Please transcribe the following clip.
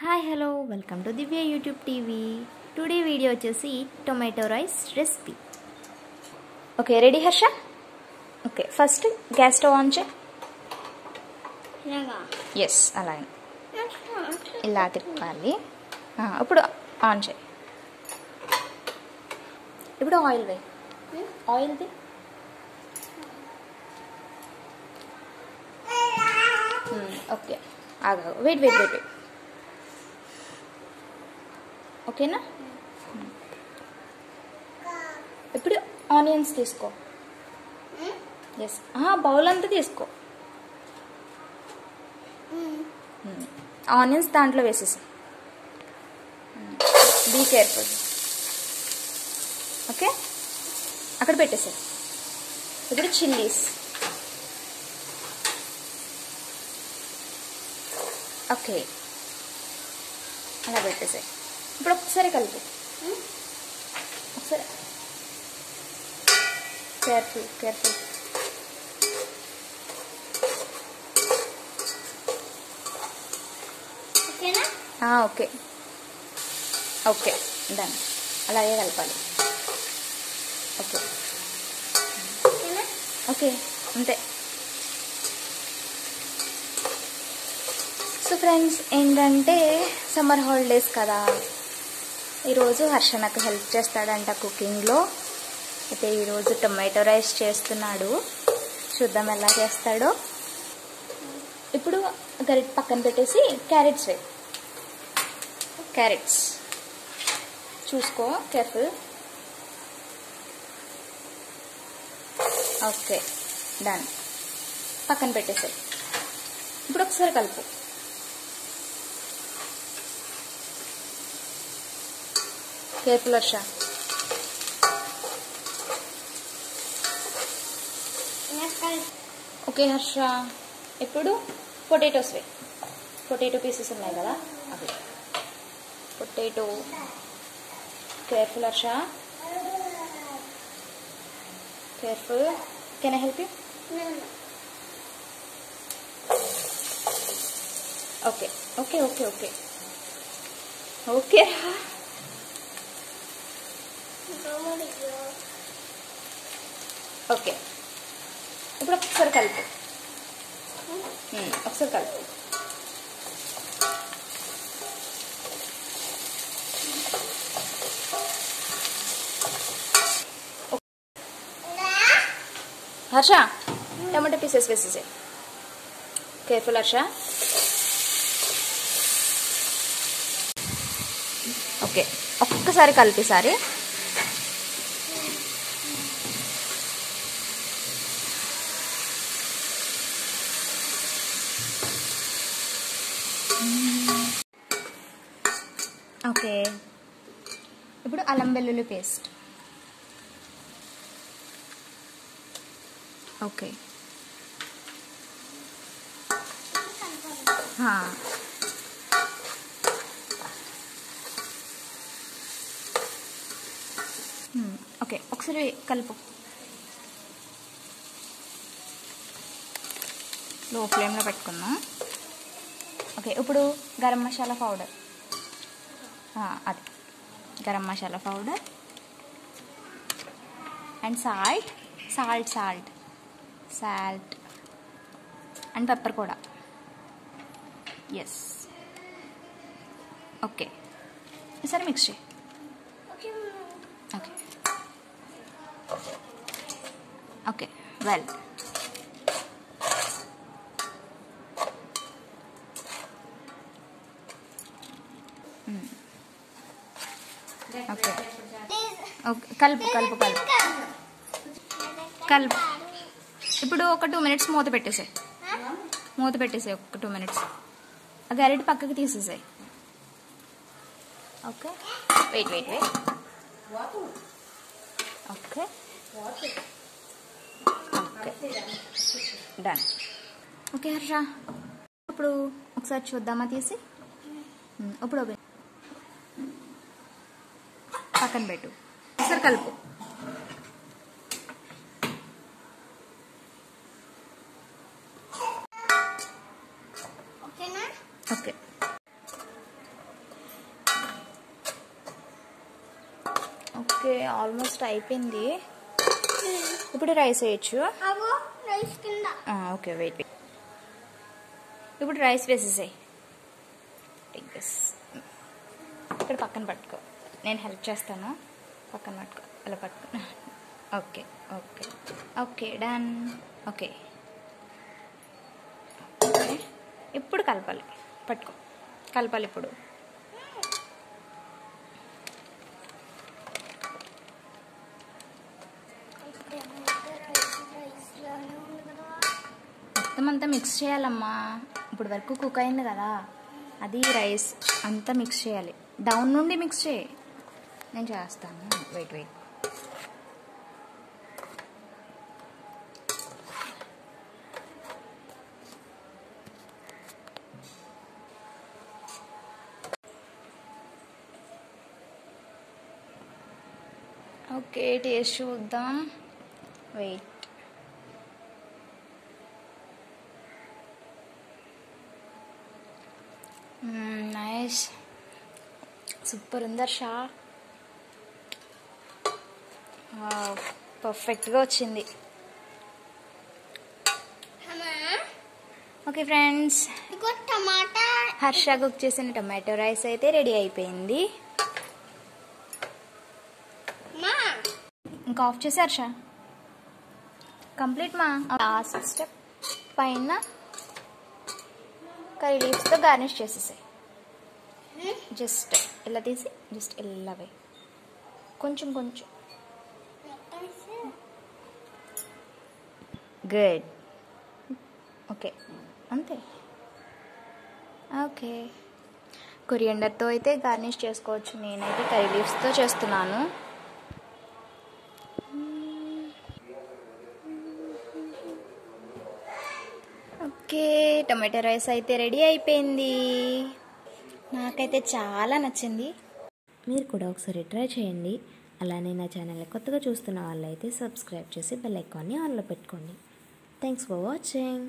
Hi hello welcome to Divya YouTube TV. Today video వచ్చేసి tomato rice recipe. Okay, ready Harsha? Okay, first gas stove on చేయి. Yes, అలాగే ఇలా తిప్పాలి. ఇప్పుడు on చేయి. ఇప్పుడు ఆయిల్ వేయి. ఆయిల్ది ఓకే, ఆగా, వెయిట్ వెయిట్ వెయిట్ వెయిట్. ఓకేనా? ఇప్పుడు ఆనియన్స్ తీసుకో. ఎస్, బౌల్ అంతా తీసుకో. ఆనియన్స్ దాంట్లో వేసేసి. Be careful. ఓకే, అక్కడ పెట్టేసాయి. ఇప్పుడు చిల్లీస్. ఓకే, అలా పెట్టేసాయి. ఇప్పుడు ఒకసారి కలిపి. ఒకసారి careful careful. Okay okay, done. అలాగే కలపాలి. ఓకే ఓకే, అంతే. సో ఫ్రెండ్స్, ఏంటంటే సమ్మర్ హాలిడేస్ కదా, ఈరోజు హర్ష నాకు హెల్ప్ చేస్తాడంట కుకింగ్లో. అయితే ఈరోజు టొమాటో రైస్ చేస్తున్నాడు. చూద్దాం ఎలా చేస్తాడో. ఇప్పుడు గరిటె పక్కన పెట్టేసి క్యారెట్స్ వేయి. క్యారెట్స్ చూసుకో, కేర్ఫుల్. Okay, done. పక్కన పెట్టేసాయి. ఇప్పుడు ఒకసారి కలుపు. కేర్ఫుల్ హర్ష. ఓకే హర్ష, ఇప్పుడు పొటాటోస్ వేయి. పొటాటో పీసెస్ ఉన్నాయి కదా, అవి. Potato. Careful Harsha, careful. Can I help you? Okay okay okay okay okay. Okay, ఇప్పుడు ఒకసారి కలుపు. ఒకసారి కలుపు. హర్ష, టమాటో పీసెస్ వేసేసాయి. కేర్ఫుల్ హర్ష. ఓకే, ఒక్కసారి కలిపేసారి. ఓకే, ఇప్పుడు అల్లం వెల్లుల్లి పేస్ట్. ఓకే, ఓకే, ఒకసారి కలుపు. లో ఫ్లేమ్లో పెట్టుకుందాం. ఓకే, ఇప్పుడు గరం మసాలా పౌడర్. అది garam masala powder and salt. Salt salt salt and pepper కూడా. Yes, okay. ఈసారి మిక్స్ చేయి. Okay okay, well. Okay okay, కలుపు కలుపు కలుపు కలుపు. ఇప్పుడు ఒక 2 minutes మూత పెట్టేసాయి. మూత పెట్టేసాయి ఒక 2 minutes. ఆ గరిటె పక్కకి తీసేసాయి. Okay, wait wait wait. Okay okay, done. Okay Harsha, ఇప్పుడు ఒకసారి చూద్దామా తీసి. ఇప్పుడు పక్కన పెట్టు. ఒకసారి కలుపు. ఓకే, ఓకే, ఆల్మోస్ట్ అయిపోయింది. ఇప్పుడు రైస్ వేయచ్చు. Okay, wait. ఇప్పుడు రైస్ వేసేసాయి. ఇక్కడ పక్కన పట్టుకో, నేను హెల్ప్ చేస్తాను. పక్కన పట్టుకో, అలా పట్టుకో. Okay okay okay, done. Okay, ఇప్పుడు కలపాలి. పట్టుకో, కలపాలి ఇప్పుడు. మొత్తం అంతా మిక్స్ చేయాలమ్మా. ఇప్పుడు వరకు కుక్ అయింది కదా, అది రైస్ అంతా మిక్స్ చేయాలి. డౌన్ నుండి మిక్స్ చేయి, నేను చేస్తాను. వెయిట్. ఓకే, టేస్ట్ చూద్దాం. వెయిట్. నైస్, సూపర్ ఉంది హర్ష. పర్ఫెక్ట్గా వచ్చింది. ఓకే ఫ్రెండ్స్, హర్ష కుక్ చేసిన టమాటో రైస్ అయితే రెడీ అయిపోయింది. ఇంకా ఆఫ్ చేసి హర్ష కంప్లీట్ మా. లాస్ట్ స్టెప్, పైన కర్రీ లీవ్స్తో గార్నిష్ చేసేసాయి. జస్ట్ ఇలా తీసి జస్ట్ ఇలా వేయి, కొంచెం. గుడ్. ఓకే, అంతే. ఓకే, కొరియండర్తో అయితే గార్నిష్ చేసుకోవచ్చు. నేనైతే కర్రీ లీవ్స్తో చేస్తున్నాను. ఓకే, టమాటో రైస్ అయితే రెడీ అయిపోయింది. నాకైతే చాలా నచ్చింది. మీరు కూడా ఒకసారి ట్రై చేయండి. అలానే నా ఛానల్ని కొత్తగా చూస్తున్న వాళ్ళైతే సబ్స్క్రైబ్ చేసి బెల్ ఐకాన్ని ఆన్లో పెట్టుకోండి. Thanks for watching.